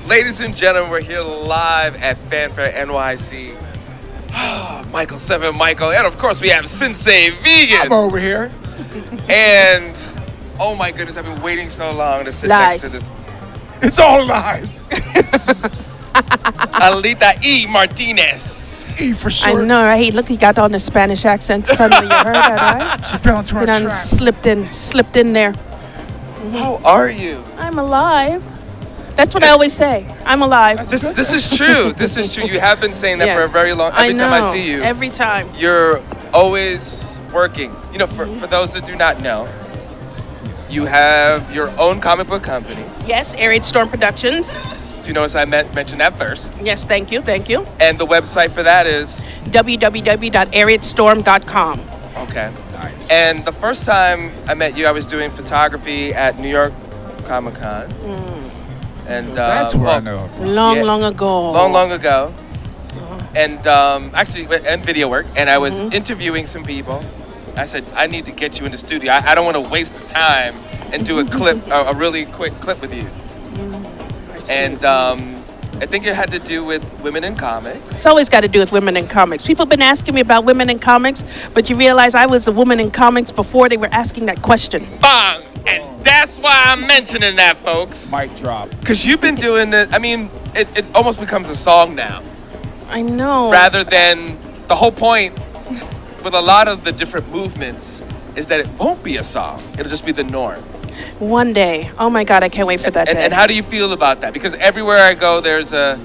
Ladies and gentlemen, we're here live at Fanfare NYC. Michael 7 Michael, and of course we have Sensei Vegan. I'm over here. And oh my goodness, I've been waiting so long to sit next to this. It's all lies. Alitha Martinez. E for sure. I know, right? Look, he got on the Spanish accent. Suddenly, you heard that, right? She fell into our trap. Slipped in there. How are you? I'm alive. That's what I always say. I'm alive. This is true. This is true. You have been saying that for a very long. Every time I see you, every time you're always working. You know, for those that do not know, you have your own comic book company. Yes, Arid Storm Productions. So you notice I mentioned that first. Yes, thank you. And the website for that is www.aridstorm.com. Okay. Nice. And the first time I met you, I was doing photography at New York Comic Con. And so that's where I know. Long ago. Long ago. And actually, and video work. And I was interviewing some people. I said, I need to get you in the studio. I don't want to waste the time and do a clip, a really quick clip with you. And I think it had to do with women in comics. It's always got to do with women in comics. People have been asking me about women in comics, but you realize I was a woman in comics before they were asking that question. Bang! And that's why I'm mentioning that, folks. Mic drop. Because you've been doing this. I mean, it almost becomes a song now. I know. Rather than the whole point with a lot of the different movements is that it won't be a song. It'll just be the norm. One day. Oh my God, I can't wait for that day. And how do you feel about that? Because everywhere I go, there's a,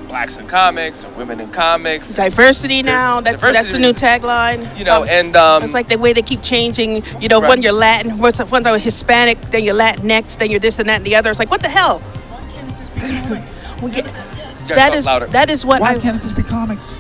blacks in comics or women in comics. Diversity now. That's the new tagline. You know, and it's like the way they keep changing. You know, when you're Latin, once you're Hispanic, then you're Latinx, then you're this and that and the other. It's like, what the hell? Why can't it just be comics? That is what. Why can't it just be comics?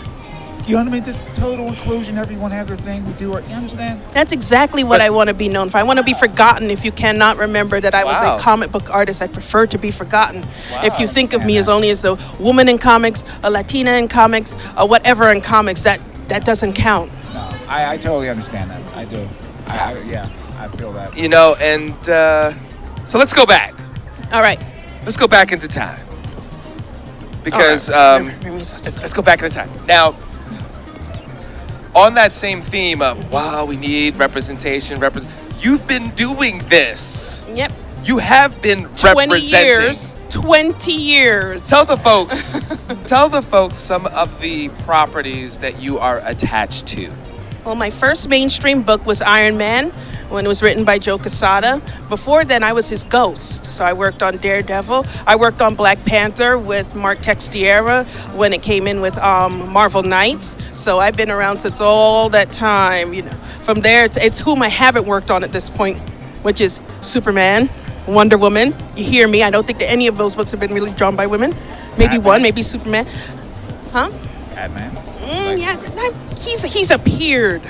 You know what I mean? Just total inclusion. Everyone has their thing. We do it. You understand? That's exactly what I want to be known for. I want to be forgotten if you cannot remember that I was a comic book artist. I prefer to be forgotten. If you think of me as only as a woman in comics, a Latina in comics, or whatever in comics, that doesn't count. No, I totally understand that. I do. I feel that. You know, and so let's go back. All right. Let's go back into time. Because let's go back into time. Now, on that same theme of, wow, we need representation, you've been doing this. Yep. You have been 20 representing. 20 years. Tell the folks some of the properties that you are attached to. Well, my first mainstream book was Iron Man, when it was written by Joe Quesada. Before then, I was his ghost. So I worked on Daredevil. I worked on Black Panther with Mark Texeira when it came in with Marvel Knights. So I've been around since all that time. You know, from there, it's whom I haven't worked on at this point, which is Superman, Wonder Woman. You hear me? I don't think that any of those books have been really drawn by women. Maybe Batman. One, maybe Superman. Huh? Batman. Yeah, he's appeared.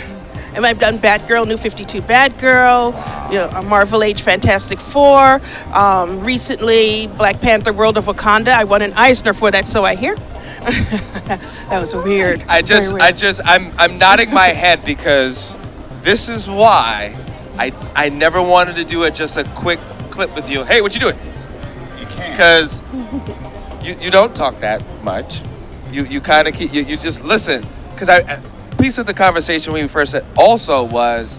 And I've done Batgirl, New 52 Batgirl, a Marvel Age Fantastic Four. Recently, Black Panther, World of Wakanda. I won an Eisner for that, so I hear. That was weird. I'm nodding my head because this is why I never wanted to do just a quick clip with you. Hey, what you doing? You can't. Because you don't talk that much. You kind of keep, you just listen. Because piece of the conversation when we first said also was,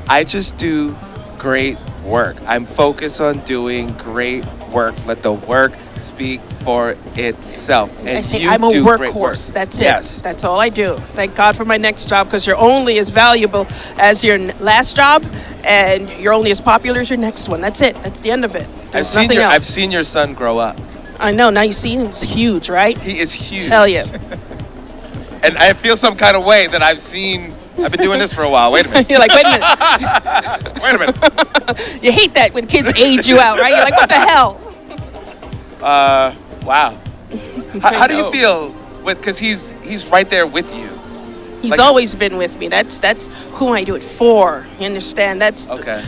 I just do great work. I'm focused on doing great work. Let the work speak for itself. And I'm a workhorse. That's it. Yes. That's all I do. Thank God for my next job, because you're only as valuable as your last job, and you're only as popular as your next one. That's it. That's the end of it. There's nothing else. I've seen your son grow up. I know. Now you see him. He's huge, right? He is huge. Tell you. And I feel some kind of way that I've been doing this for a while. Wait a minute. You're like, wait a minute. Wait a minute. You hate that when kids age you out, right? You're like, what the hell? Wow. How do you feel? Because he's right there with you. He's always been with me. That's who I do it for. You understand? Okay.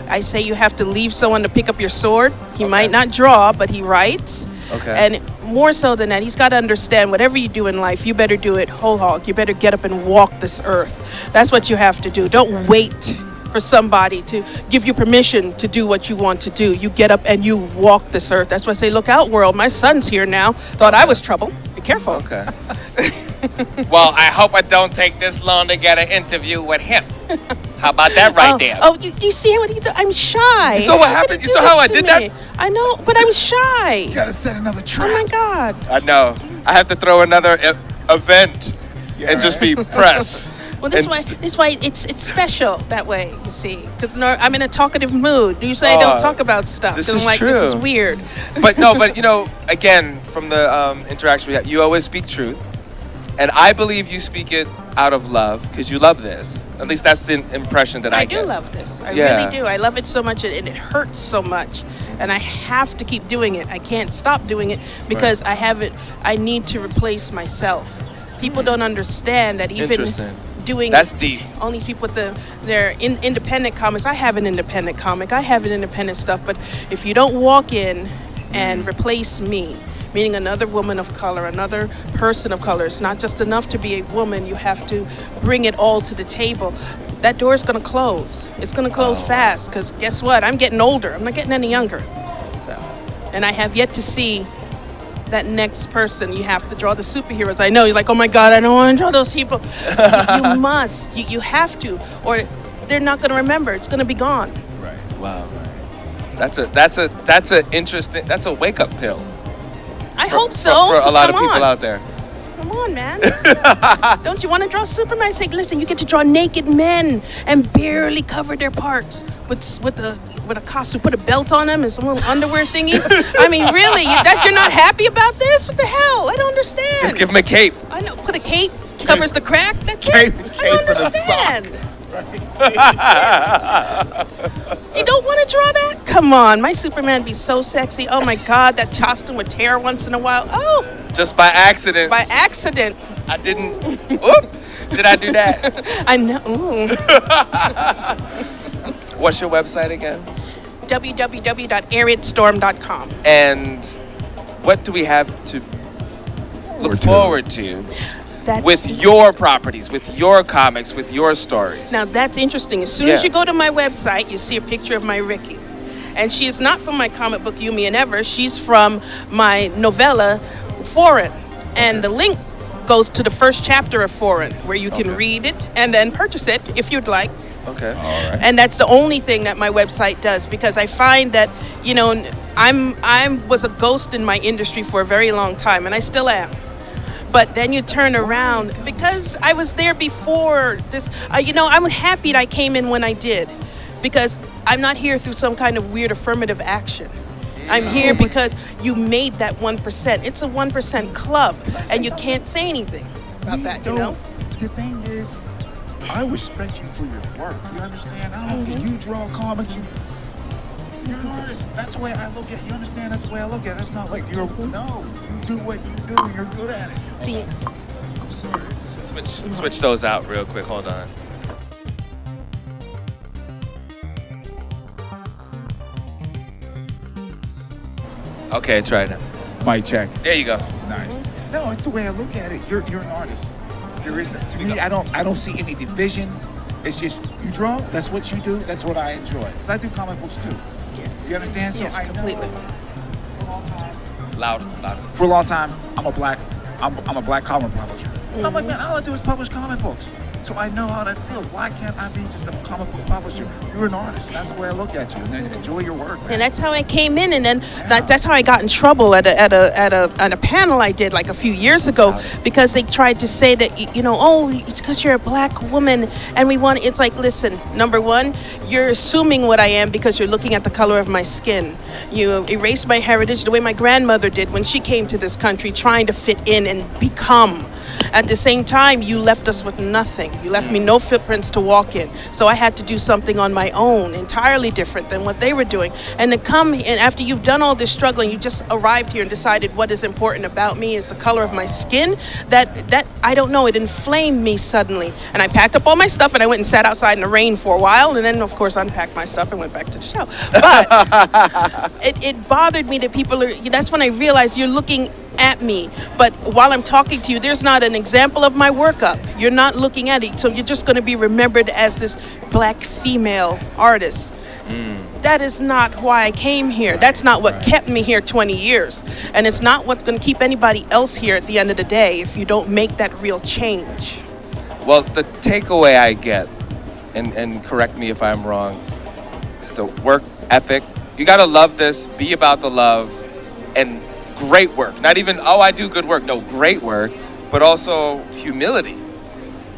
I say you have to leave someone to pick up your sword. He might not draw, but he writes. Okay. And more so than that, he's got to understand whatever you do in life, you better do it whole hog. You better get up and walk this earth. That's what you have to do. Don't wait for somebody to give you permission to do what you want to do. You get up and you walk this earth. That's why I say, look out, world. My son's here now. Thought I was trouble. Be careful. Okay. Well, I hope I don't take this long to get an interview with him. How about that there? Oh, you see what he did? I'm shy. You saw what happened? You saw how I did that? I know, but I'm shy. You gotta set another trap. Oh my God. I know. I have to throw another event and just be press. Well, this why it's special that way. You see, because I'm in a talkative mood. Usually I don't talk about stuff. This 'cause is I'm like, true. this is weird. But again, from the interaction we had, you always speak truth, and I believe you speak it out of love because you love this. At least that's the impression that I get. I do love this. I Yeah. really do. I love it so much, and it hurts so much, and I have to keep doing it. I can't stop doing it because I need to replace myself. People don't understand that even Interesting. doing That's deep. all these people with their independent comics. I have an independent comic. I have an independent stuff. But if you don't walk in and replace me, meaning another woman of color, another person of color, it's not just enough to be a woman. You have to bring it all to the table. That door is going to close. It's going to close fast because guess what? I'm getting older. I'm not getting any younger. So, and I have yet to see that next person. You have to draw the superheroes. I know you're like, oh my God, I don't want to draw those people. You must. You have to, or they're not going to remember. It's going to be gone. Right. Wow. That's a interesting. That's a wake up pill. I hope so. For a lot of Come people on. out there. Come on, man. Don't you want to draw Superman? I say, listen, you get to draw naked men and barely cover their parts with a costume, put a belt on them and some little underwear thingies. I mean, really, you're not happy about this? What the hell? I don't understand. Just give him a cape. I know. Put a cape, covers the crack. That's Cape it. I don't for the sock. understand. You don't want to draw that? Come on, my Superman be so sexy. Oh my God, that costume would tear once in a while. Oh, Just by accident. by accident. I didn't. Oops. Did I do that? I know. Ooh. What's your website again? www.airitstorm.com. And what do we have to look forward to That's with your properties, with your comics, with your stories? Now that's interesting. As soon as you go to my website, you see a picture of my Ricky. And she is not from my comic book, Yumi and Ever. She's from my novella, Foreign. And the link goes to the first chapter of Foreign, where you can read it and then purchase it if you'd like. Okay. All right. And that's the only thing that my website does, because I find that, you know, I was a ghost in my industry for a very long time, and I still am. But then you turn around, because I was there before this, you know, I'm happy that I came in when I did, because I'm not here through some kind of weird affirmative action. I'm here because you made that 1%. It's a 1% club, and you can't say anything about that, you know? The thing is, I respect you for your work. You understand? I don't think you draw comics. You're an artist. That's the way I look at it. You understand? That's the way I look at it. It's not like you do what you do. You're good at it. See, I'm serious. Switch those out real quick. Hold on. Okay, try it now. Mic check. There you go. Nice. No, it's the way I look at it. You're an artist. There is to me. I don't see any division. It's just you draw. That's what you do. That's what I enjoy. Because I do comic books too. yes. You understand? Yes, I know completely. for a long time. Louder. For a long time, I'm a black comic publisher. I'm like, man, all I do is publish comic books. So I know how that feels. Why can't I be just a comic book publisher? You're an artist. That's the way I look at you. And then enjoy your work, man. And that's how I came in, and then that's how I got in trouble at a panel I did like a few years ago, because they tried to say that, you know, oh, it's because you're a black woman and we want. It's like, listen, number one, you're assuming what I am because you're looking at the color of my skin. You erase my heritage the way my grandmother did when she came to this country, trying to fit in and become. At the same time, you left us with nothing. You left me no footprints to walk in. So I had to do something on my own, entirely different than what they were doing. And to come and after you've done all this struggling, you just arrived here and decided what is important about me is the color of my skin. That I don't know, it inflamed me suddenly. And I packed up all my stuff and I went and sat outside in the rain for a while. And then, of course, unpacked my stuff and went back to the show. But it bothered me that people are, that's when I realized you're looking at me. But while I'm talking to you, there's not not an example of my work up. You're not looking at it. So you're just going to be remembered as this black female artist. That is not why I came here. That's not what kept me here 20 years. And it's not what's going to keep anybody else here at the end of the day if you don't make that real change. Well, the takeaway I get, and correct me if I'm wrong, is the work ethic. You got to love this, be about the love, and great work. Not even, oh, I do good work. No, great work, but also humility.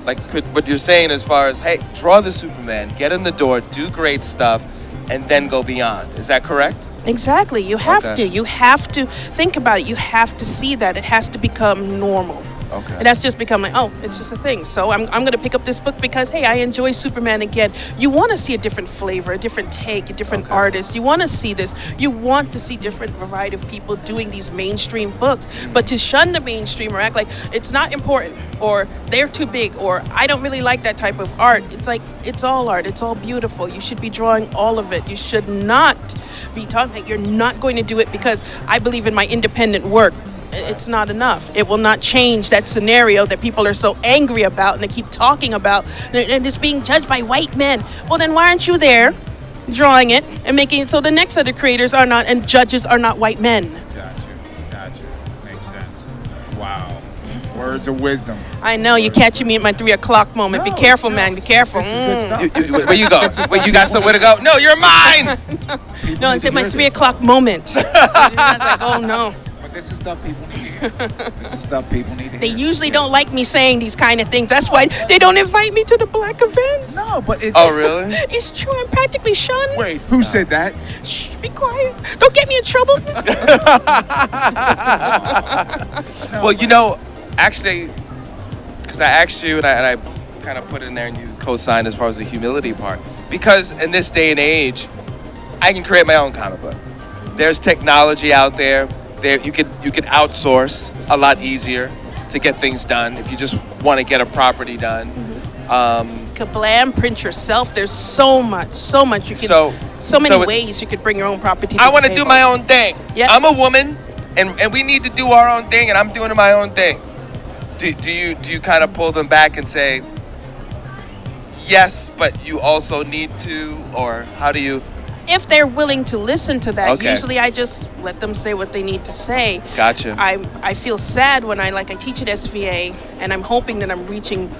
Like what you're saying as far as, hey, draw the Superman, get in the door, do great stuff, and then go beyond. Is that correct? Exactly. You have to. You have to think about it. You have to see that. It has to become normal. Okay. And that's just become like, oh, it's just a thing. So I'm going to pick up this book because, hey, I enjoy Superman again. You want to see a different flavor, a different take, a different artist. You want to see this. You want to see different variety of people doing these mainstream books. But to shun the mainstream or act like it's not important or they're too big or I don't really like that type of art. It's like, it's all art. It's all beautiful. You should be drawing all of it. You should not be talking like you're not going to do it because I believe in my independent work. It's not enough. It will not change that scenario that people are so angry about and they keep talking about and it's being judged by white men. Well, then why aren't you there drawing it and making it so the next set of creators are not and judges are not white men? Gotcha. Makes sense. Wow. Words of wisdom. I know, you're catching me at my 3 o'clock moment. Be careful, man. Be careful. This is good stuff. Where you go? Wait, you got somewhere to go? No, you're mine! No, it's at my 3 o'clock moment. Like, oh, no. This is stuff people need to hear. This is stuff people need to hear. They usually don't like me saying these kind of things. That's why they don't invite me to the black events. No, but it's... Oh, really? It's true. I'm practically shunned. Wait, who said that? Shh, be quiet. Don't get me in trouble. Well, you know, actually, because I asked you and I kind of put it in there and you co-signed as far as the humility part. Because in this day and age, I can create my own comic book. There's technology out there. You could outsource a lot easier to get things done if you just want to get a property done. Kablam, print yourself. There's so much you can. So many ways you could bring your own property. I want to do my own thing. Yep. I'm a woman, and we need to do our own thing, and I'm doing my own thing. Do you kind of pull them back and say, yes, but you also need to, or how do you? If they're willing to listen to that, Okay. usually I just let them say what they need to say. Gotcha. I feel sad when I teach at SVA, and I'm hoping that I'm reaching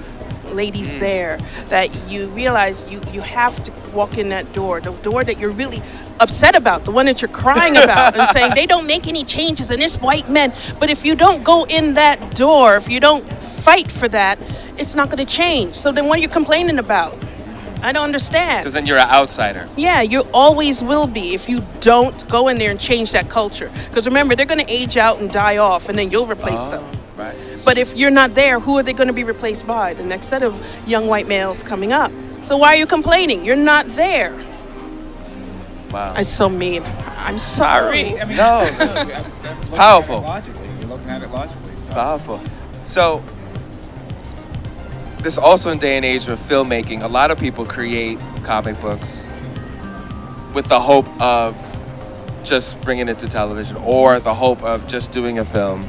ladies there, that you realize you have to walk in that door, the door that you're really upset about, the one that you're crying about and saying they don't make any changes and it's white men. But if you don't go in that door, if you don't fight for that, it's not going to change. So then what are you complaining about? I don't understand. Because then you're an outsider. Yeah, you always will be if you don't go in there and change that culture. Because remember, they're going to age out and die off, and then you'll replace them. Right. But if you're not there, who are they going to be replaced by? The next set of young white males coming up. So why are you complaining? You're not there. Wow. I'm so mean. I'm sorry. I mean, No. that's Powerful. Logically, you're looking at it logically. So. Powerful. So, this also in day and age of filmmaking, a lot of people create comic books with the hope of just bringing it to television or the hope of just doing a film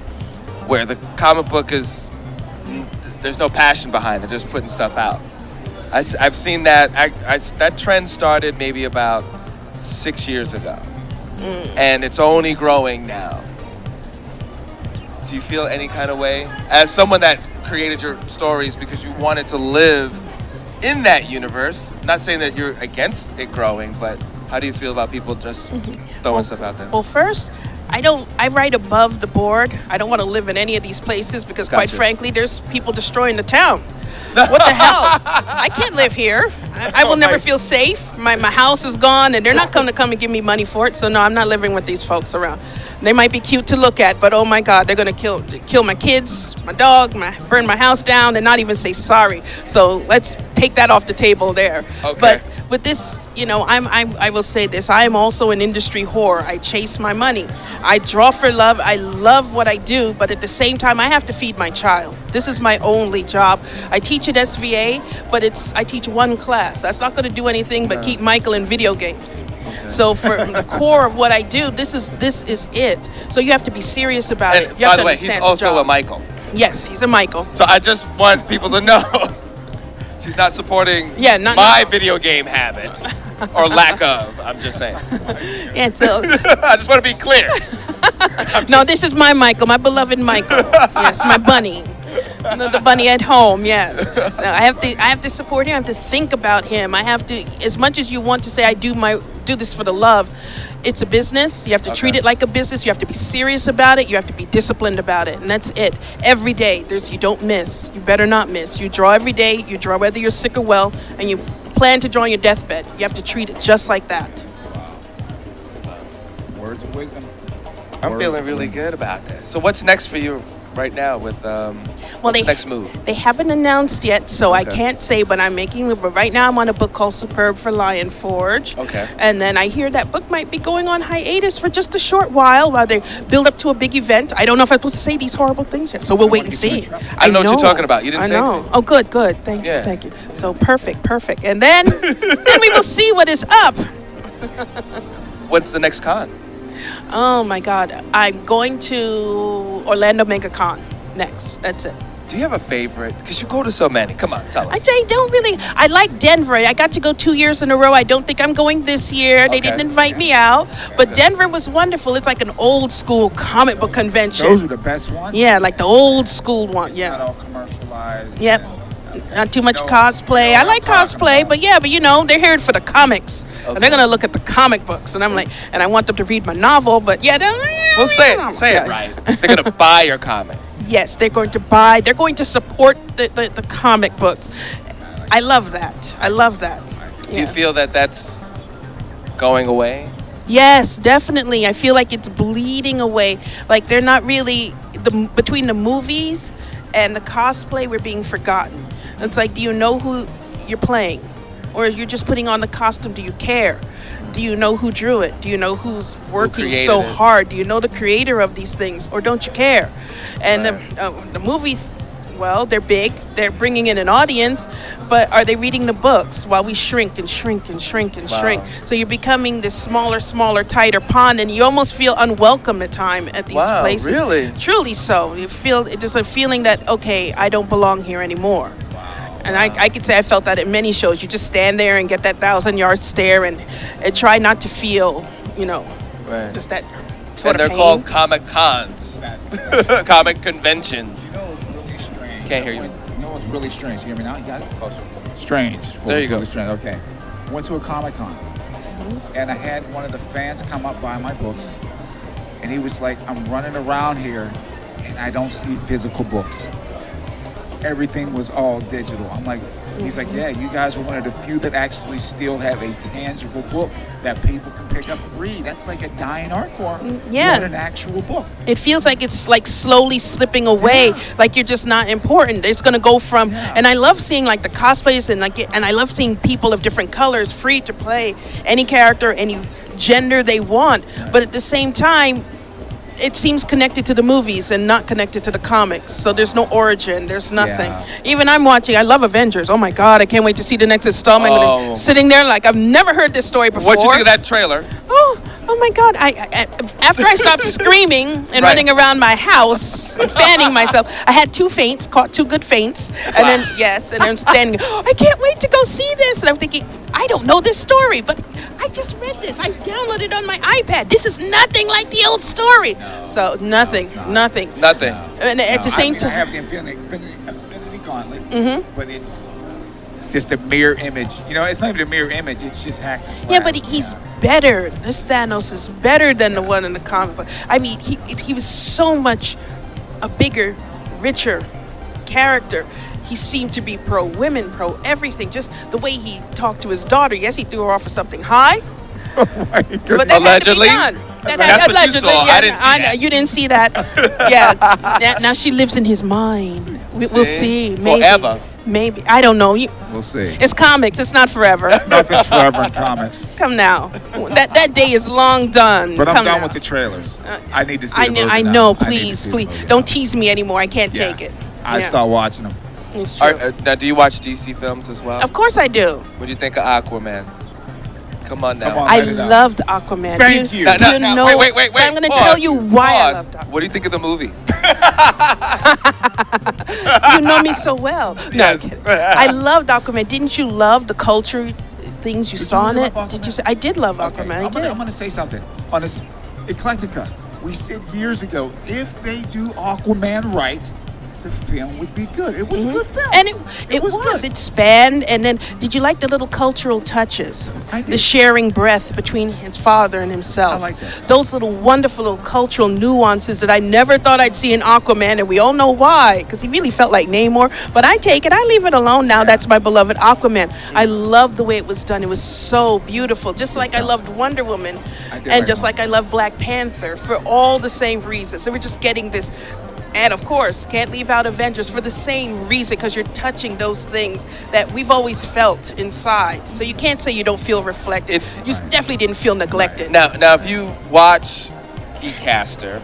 where the comic book is, there's no passion behind it, just putting stuff out. I've seen that. That trend started maybe about 6 years ago. And it's only growing now. Do you feel any kind of way? As someone that created your stories because you wanted to live in that universe, not saying that you're against it growing, but how do you feel about people just throwing stuff out there? Well, first, I write above the board. I don't want to live in any of these places because quite Gotcha. frankly, there's people destroying the town. What the hell? I can't live here. I will never feel safe. My house is gone and they're not going to come and give me money for it. So no, I'm not living with these folks around. They might be cute to look at, but oh my God, they're going to kill my kids, my dog, burn my house down and not even say sorry. So let's take that off the table there. Okay. But with this, I will say this. I am also an industry whore. I chase my money. I draw for love. I love what I do, but at the same time, I have to feed my child. This is my only job. I teach at SVA, but I teach one class. That's not going to do anything but keep Michael in video games. Okay. So for the core of what I do, this is it. So you have to be serious about it. And You have by to the way, he's understand also the a job. Michael. Yes, he's a Michael. So I just want people to know she's not supporting my video game habit or lack of. I'm just saying. Yeah, so I just want to be clear. no, this is my Michael, my beloved Michael. Yes, my bunny. The bunny at home, yes. No, I have to support him. I have to think about him. I have to, as much as you want to say I do this for the love, it's a business. You have to treat it like a business. You have to be serious about it. You have to be disciplined about it. And that's it. Every day, you don't miss. You better not miss. You draw every day. You draw whether you're sick or well, and you plan to draw on your deathbed. You have to treat it just like that. Words of wisdom. I'm feeling really good about this. So what's next for you right now with what's the next move? They haven't announced yet, so I can't say, but I'm making it. But right now I'm on a book called Superb for Lion Forge. Okay. And then I hear that book might be going on hiatus for just a short while they build up to a big event. I don't know if I'm supposed to say these horrible things yet, so we'll wait and see. I know what you're talking about. You didn't say anything. Oh, good. Thank you. So perfect. And then we will see what is up. What's the next con? Oh my God, I'm going to Orlando MegaCon next. That's it. Do you have a favorite? Because you go to so many. Come on, tell us. I like Denver. I got to go 2 years in a row. I don't think I'm going this year. They didn't invite me out. But Denver was wonderful. It's like an old school comic book convention. Those are the best ones? Yeah, like the old school one. Yeah. Not all commercialized. Yep. Not too much cosplay. I like cosplay, but they're here for the comics. And they're gonna look at the comic books, and I'm like, and I want them to read my novel, but well, say it right. They're gonna buy your comics. Yes, they're going to buy. They're going to support the comic books. I love that. Do you feel that that's going away? Yes, definitely. I feel like it's bleeding away. Like they're not really between the movies and the cosplay, we're being forgotten. It's like, do you know who you're playing? Or you're just putting on the costume? Do you care? Do you know who drew it? Do you know who's working so hard? Do you know the creator of these things? Or don't you care? And the movie, well, they're big. They're bringing in an audience. But are they reading the books while we shrink and shrink and shrink and shrink? So you're becoming this smaller, tighter pond, and you almost feel unwelcome at time at these places. Really? Truly so. You feel there's a feeling that, okay, I don't belong here anymore. And I could say I felt that at many shows. You just stand there and get that 1,000-yard stare and try not to feel, just that sort and they're of pain. called comic cons, comic conventions. You know what's really strange? Can't hear you. You know what's really strange? You hear me now? You got it? Closer. Strange. There you go. Really strange. Okay. Went to a Comic-Con, and I had one of the fans come up by my books, and he was like, I'm running around here, and I don't see physical books. Everything was all digital. I'm like, he's like, yeah, you guys are one of the few that actually still have a tangible book that people can pick up and read. That's like a dying art form. Yeah. More than an actual book. It feels like it's like slowly slipping away, like you're just not important. It's gonna go from, and I love seeing like the cosplays and I love seeing people of different colors free to play any character, any gender they want. But at the same time, it seems connected to the movies and not connected to the comics. So there's no origin. There's nothing. Even I love Avengers. Oh my God, I can't wait to see the next installment. I'm sitting there like I've never heard this story before. What'd you think of that trailer? Oh my God! I after I stopped screaming and running around my house and fanning myself, I had caught two good faints, and then standing. I can't wait to go see this. And I'm thinking, I don't know this story, but I just read this. I downloaded it on my iPad. This is nothing like the old story. So nothing. And at the same time, I have the Infinity Gauntlet, but it's just a mirror image. It's not even a mirror image. It's just hack and slash. Yeah, but he's better. This Thanos is better than the one in the comic book. I mean, he was so much a bigger, richer character. He seemed to be pro-women, pro-everything. Just the way he talked to his daughter. Yes, he threw her off of something high. Oh my God. But that allegedly. had to be done. That's what you saw. Yeah, I didn't see that. You didn't see that. Yeah. Now she lives in his mind. We'll see. Maybe. Forever. Maybe. I don't know. We'll see. It's comics. It's not forever. Nothing's forever in comics. Come now. That day is long done. But I'm Come done now. with the trailers. I need to see I the know. movie now. Please. Don't tease me anymore. I can't take it. I start watching them. It's true. Now, do you watch DC films as well? Of course I do. What do you think of Aquaman? Come on now. Come on. I Light it up. loved Aquaman. Thank you. Do you know? Wait. I'm going to Pause. tell you why I Pause. loved Aquaman. What do you think of the movie? You know me so well. No, I'm Yes. kidding. I loved Aquaman. Didn't you love the culture things you Did saw in you it? love Did you Aquaman? say? I did love Okay, Aquaman. I I'm did. gonna say something on this Eclectica. We said years ago, if they do Aquaman right, the film would be good. It was a good film. And it was. good. It spanned. And then, did you like the little cultural touches? I did. The sharing breath between his father and himself. I like that. Those little wonderful little cultural nuances that I never thought I'd see in Aquaman, and we all know why, because he really felt like Namor. But I take it. I leave it alone now. That's my beloved Aquaman. I love the way it was done. It was so beautiful. Just like I loved Wonder Woman, did and like just Wonder like I love Black Panther for all the same reasons. So we're just getting this. And of course, can't leave out Avengers for the same reason, because you're touching those things that we've always felt inside. So you can't say you don't feel reflected. You definitely didn't feel neglected. Now, if you watch GEEKCASTER,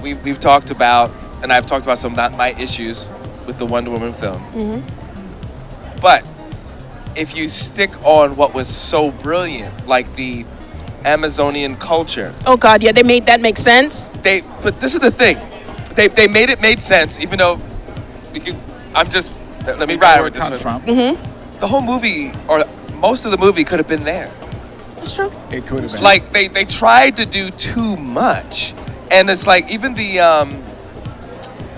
we've talked about, and I've talked about some of my issues with the Wonder Woman film. But if you stick on what was so brilliant, like the Amazonian culture, Oh God, yeah, they made that make sense. but this is the thing, they made sense, even though we could. Let me ride Where with it this comes one. from. The whole movie, or most of the movie, could have been there. That's true. It could have been. Like they tried to do too much, and it's like even the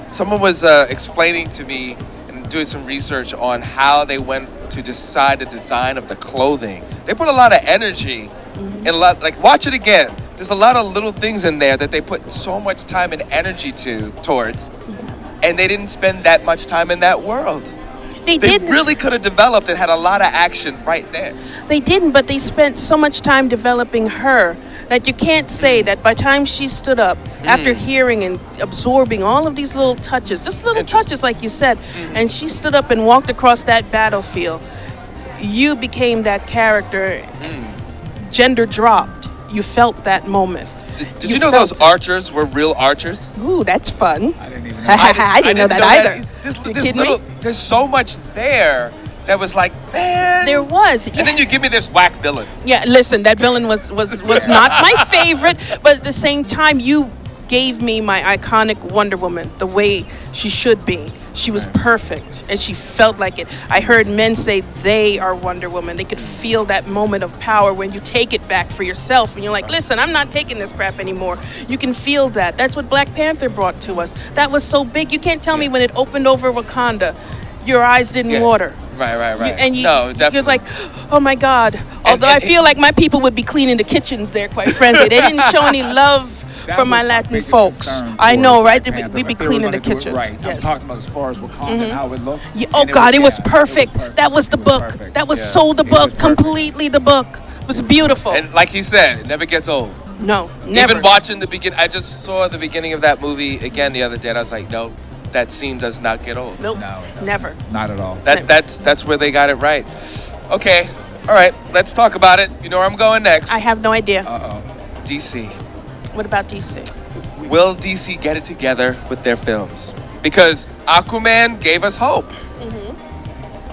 someone was explaining to me and doing some research on how they went to decide the design of the clothing. They put a lot of energy and a lot, like, watch it again. There's a lot of little things in there that they put so much time and energy towards, and they didn't spend that much time in that world. They They didn't. really could have developed and had a lot of action right there. They didn't, but they spent so much time developing her that you can't say that by the time she stood up, after hearing and absorbing all of these little touches, just little touches like you said, and she stood up and walked across that battlefield, you became that character. Gender dropped. You felt that moment. Did you know felt those it. archers were real archers? Ooh, that's fun. I didn't even know. I didn't know that either. You kidding me? There's so much there that was like, man. There was. And then you give me this whack villain. Yeah, listen, that villain was not my favorite, but at the same time, you gave me my iconic Wonder Woman, the way she should be. She was perfect, and she felt like it. I heard men say they are Wonder Woman. They could feel that moment of power when you take it back for yourself, and you're like, listen, I'm not taking this crap anymore. You can feel that. That's what Black Panther brought to us. That was so big. You can't tell me when it opened over Wakanda, your eyes didn't water. Right. No, definitely. You're like, oh my God. Although I feel like my people would be cleaning the kitchens there, quite frankly. They didn't show any love for my Latin folks. I know, right? We'd be cleaning the kitchens. Right. I'm Yes. talking about as far as Wakanda and how it looked. Yeah, oh God, it was perfect. That was the book. perfect. That was Yeah. so the It was book. perfect. Completely the book. It was beautiful. And like he said, it never gets old. No, never. Even watching the beginning, I just saw the beginning of that movie again the other day, and I was like, no, that scene does not get old. Nope. No, Never. not at all. That's where they got it right. Okay, all right, let's talk about it. You know where I'm going next. I have no idea. Uh-oh. DC. What about DC? Will DC get it together with their films? Because Aquaman gave us hope.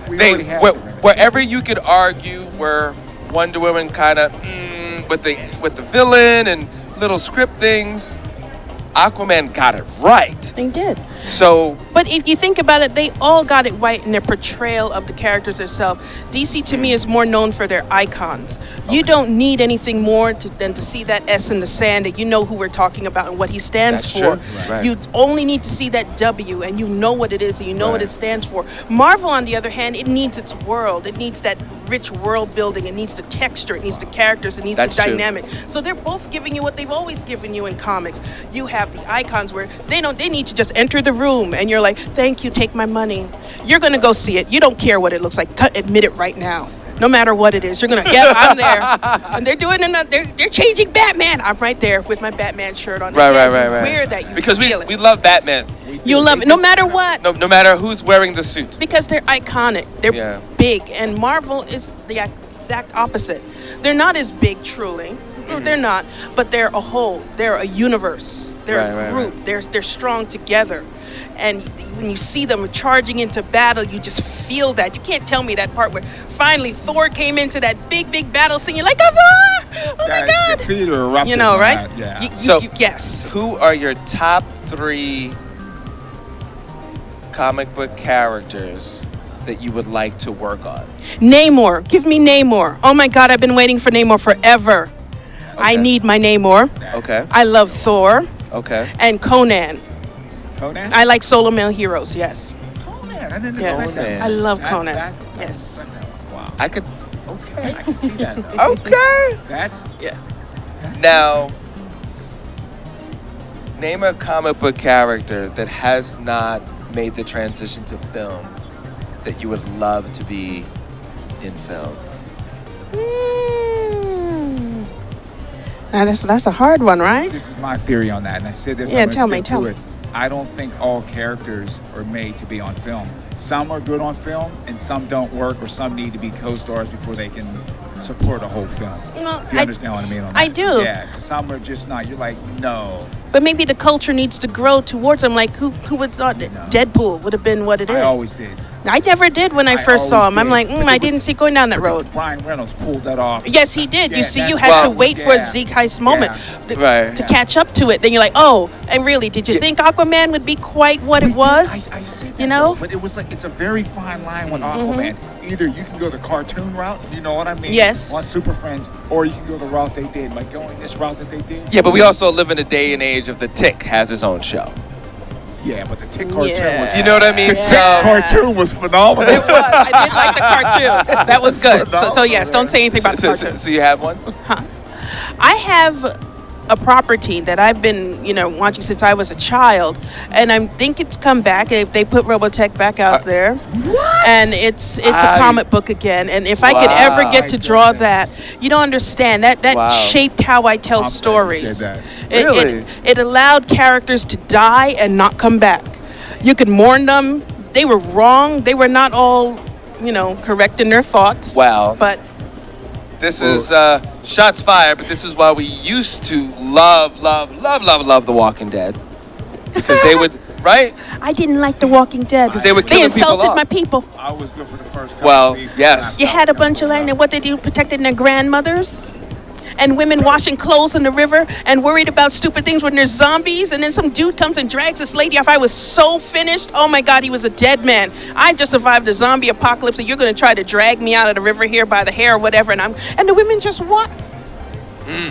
We They, already have where, it, right? wherever you could argue where Wonder Woman kind of with the villain and little script things, Aquaman got it right. They did. So But if you think about it, they all got it right in their portrayal of the characters themselves. DC to me is more known for their icons. You don't need anything more than to see that S in the sand, and you know who we're talking about and what he stands That's for. true. Right. You only need to see that W, and you know what it is, and you know what Right. it stands for. Marvel, on the other hand, it needs its world. It needs that rich world building. It needs the texture. It needs the characters. It needs That's the true. dynamic. So they're both giving you what they've always given you in comics. You have the icons where they need to just enter the room, and you're like, thank you, take my money. You're gonna go see it. You don't care what it looks like. Admit it right now. No matter what it is, you're gonna. Yeah, I'm there. And they're doing another. They're changing Batman. I'm right there with my Batman shirt on. right. You wear that. You Because feel it. we love Batman. You love it, no matter what. No matter who's wearing the suit. Because they're iconic. They're Yeah. big, and Marvel is the exact opposite. They're not as big, truly. No, they're not. But they're a whole. They're a universe. They're Right, a group. They're strong together. And when you see them charging into battle, you just feel that. You can't tell me that part where finally Thor came into that big battle scene. You're like, oh, Thor! Oh my God! The theater erupted. You know, right? That, yeah. So, yes. Who are your top 3 comic book characters that you would like to work on? Namor. Give me Namor. Oh my God, I've been waiting for Namor forever. I need my Namor. Okay. I love Thor. Okay. And Conan. Conan? I like solo male heroes, yes. Conan. I didn't Yes. expect that. I love That- Conan. that- Yes. Wow. I could. Okay. I can see that, though. Okay. That's... Yeah. Now, name a comic book character that has not made the transition to film that you would love to be in film. That's a hard one, right? This is my theory on that, and I said this. Yeah, I'm gonna tell me. stick to it. I don't think all characters are made to be on film. Some are good on film, and some don't work, or some need to be co-stars before they can support a whole film. No, If you understand what I mean on that. I do. Yeah, 'cause some are just not. You're like, no. But maybe the culture needs to grow towards them. Like, who would have thought that Deadpool would have been what it is? I always did. I never did when I first saw always him. I'm did. like, But I it didn't was- see going down that But road. Ryan Reynolds pulled that off. Yes, he did. Yeah, You see, that- you had to well, wait for a yeah. Zeke Heist moment Yeah. Right. to catch up to it. Then you're like, oh, and really, did you think Aquaman would be quite what it was? I see that, You know? though, but it was like, it's a very fine line with Aquaman. Either you can go the cartoon route, you know what I mean? Yes. On Super Friends, or you can go the route they did, like going this route that they did. Yeah, but we also live in a day and age of the Tick has his own show. Yeah, but the Tick cartoon Yeah. was... You know what I mean? The Tick cartoon was phenomenal. It was. I did like the cartoon. That was good. So yes, don't say anything about the cartoon. So you have one? I have a property that I've been, watching since I was a child, and I think it's come back. They put Robotech back out there, and it's a comic book again. And if I could ever get to draw that, you don't understand that Wow. shaped how I tell I'm glad you stories. said that. Really? It allowed characters to die and not come back. You could mourn them. They were wrong. They were not all, correct in their thoughts. Wow. But This is shots fired, but this is why we used to love The Walking Dead. Because they would, right? I didn't like The Walking Dead. Because they were killing people insulted off. my people. I was good for the first couple Well, seasons. yes. You had a bunch of land, and what they do, protecting their grandmothers, and women washing clothes in the river, and worried about stupid things when there's zombies, and then some dude comes and drags this lady off. I was so finished. Oh my God, he was a dead man. I just survived a zombie apocalypse, and you're going to try to drag me out of the river here by the hair or whatever, and the women just what?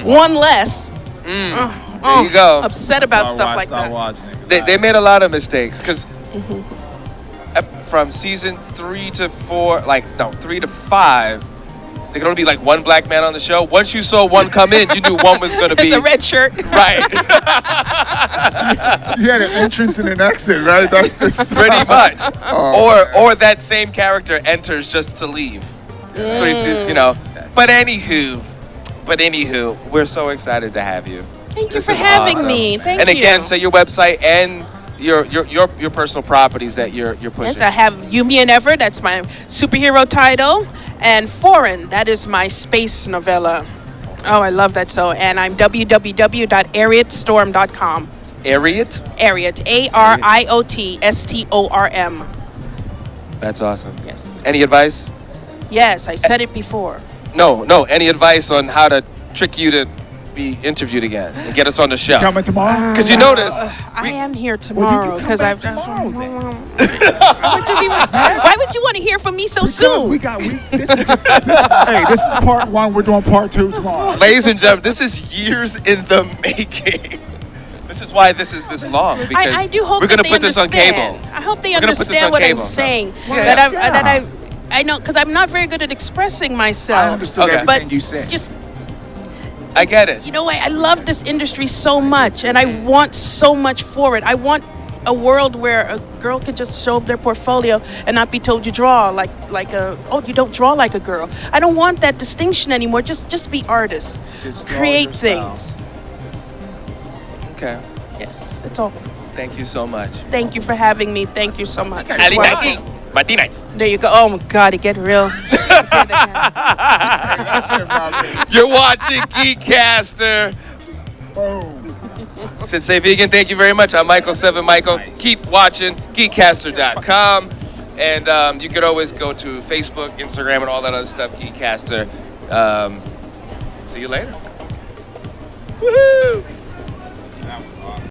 One less. There you go. Upset about stuff like Start that. watching it. They made a lot of mistakes because from season 3 to 4, 3 to 5, there could only be like one black man on the show. Once you saw one come in, you knew one was going to be It's a red shirt. right. You had an entrance and an exit, right? That's just Pretty much. Oh, Or that same character enters just to leave. But anywho, we're so excited to have you. Thank you This for is having awesome. me. Thank and you. again, say your website and your personal properties that you're pushing. Yes, I have You, Me, and Ever. That's my superhero title. And Foreign, that is my space novella. Oh, I love that so. And I'm www.ariatstorm.com. Ariat? Ariat, ARIOTSTORM. That's awesome. Yes. Any advice? Yes, I said it before. No. Any advice on how to trick you to be interviewed again and get us on the show? Coming tomorrow? Because you notice, I am here tomorrow because I've just. tomorrow, then. Why would you want to hear from me so soon? This is part 1. We're doing part 2 tomorrow. ladies and gentlemen, this is years in the making. This is why this is this long. Because I do hope we're that gonna they put this on understand. cable. I hope they We're gonna put this on understand what I'm cable. saying. Yeah. I know because I'm not very good at expressing myself. I understood Okay. everything But you said. just I get it. you know what? I love this industry so much, and I want so much for it. I want a world where a girl can just show up their portfolio and not be told you draw like you don't draw like a girl. I don't want that distinction anymore. Just be artists, Just draw create your style. things. Okay. Yes, that's all. Thank you so much. Thank you for having me. Thank you so much. Alitha Martinez. There you go. Oh my God, it get real. You're watching GEEKCASTER. Sensei Vegan, thank you very much. I'm Michael 7 Michael. Keep watching GeekCaster.com. And you could always go to Facebook, Instagram, and all that other stuff, Geekcaster. See you later. Woohoo!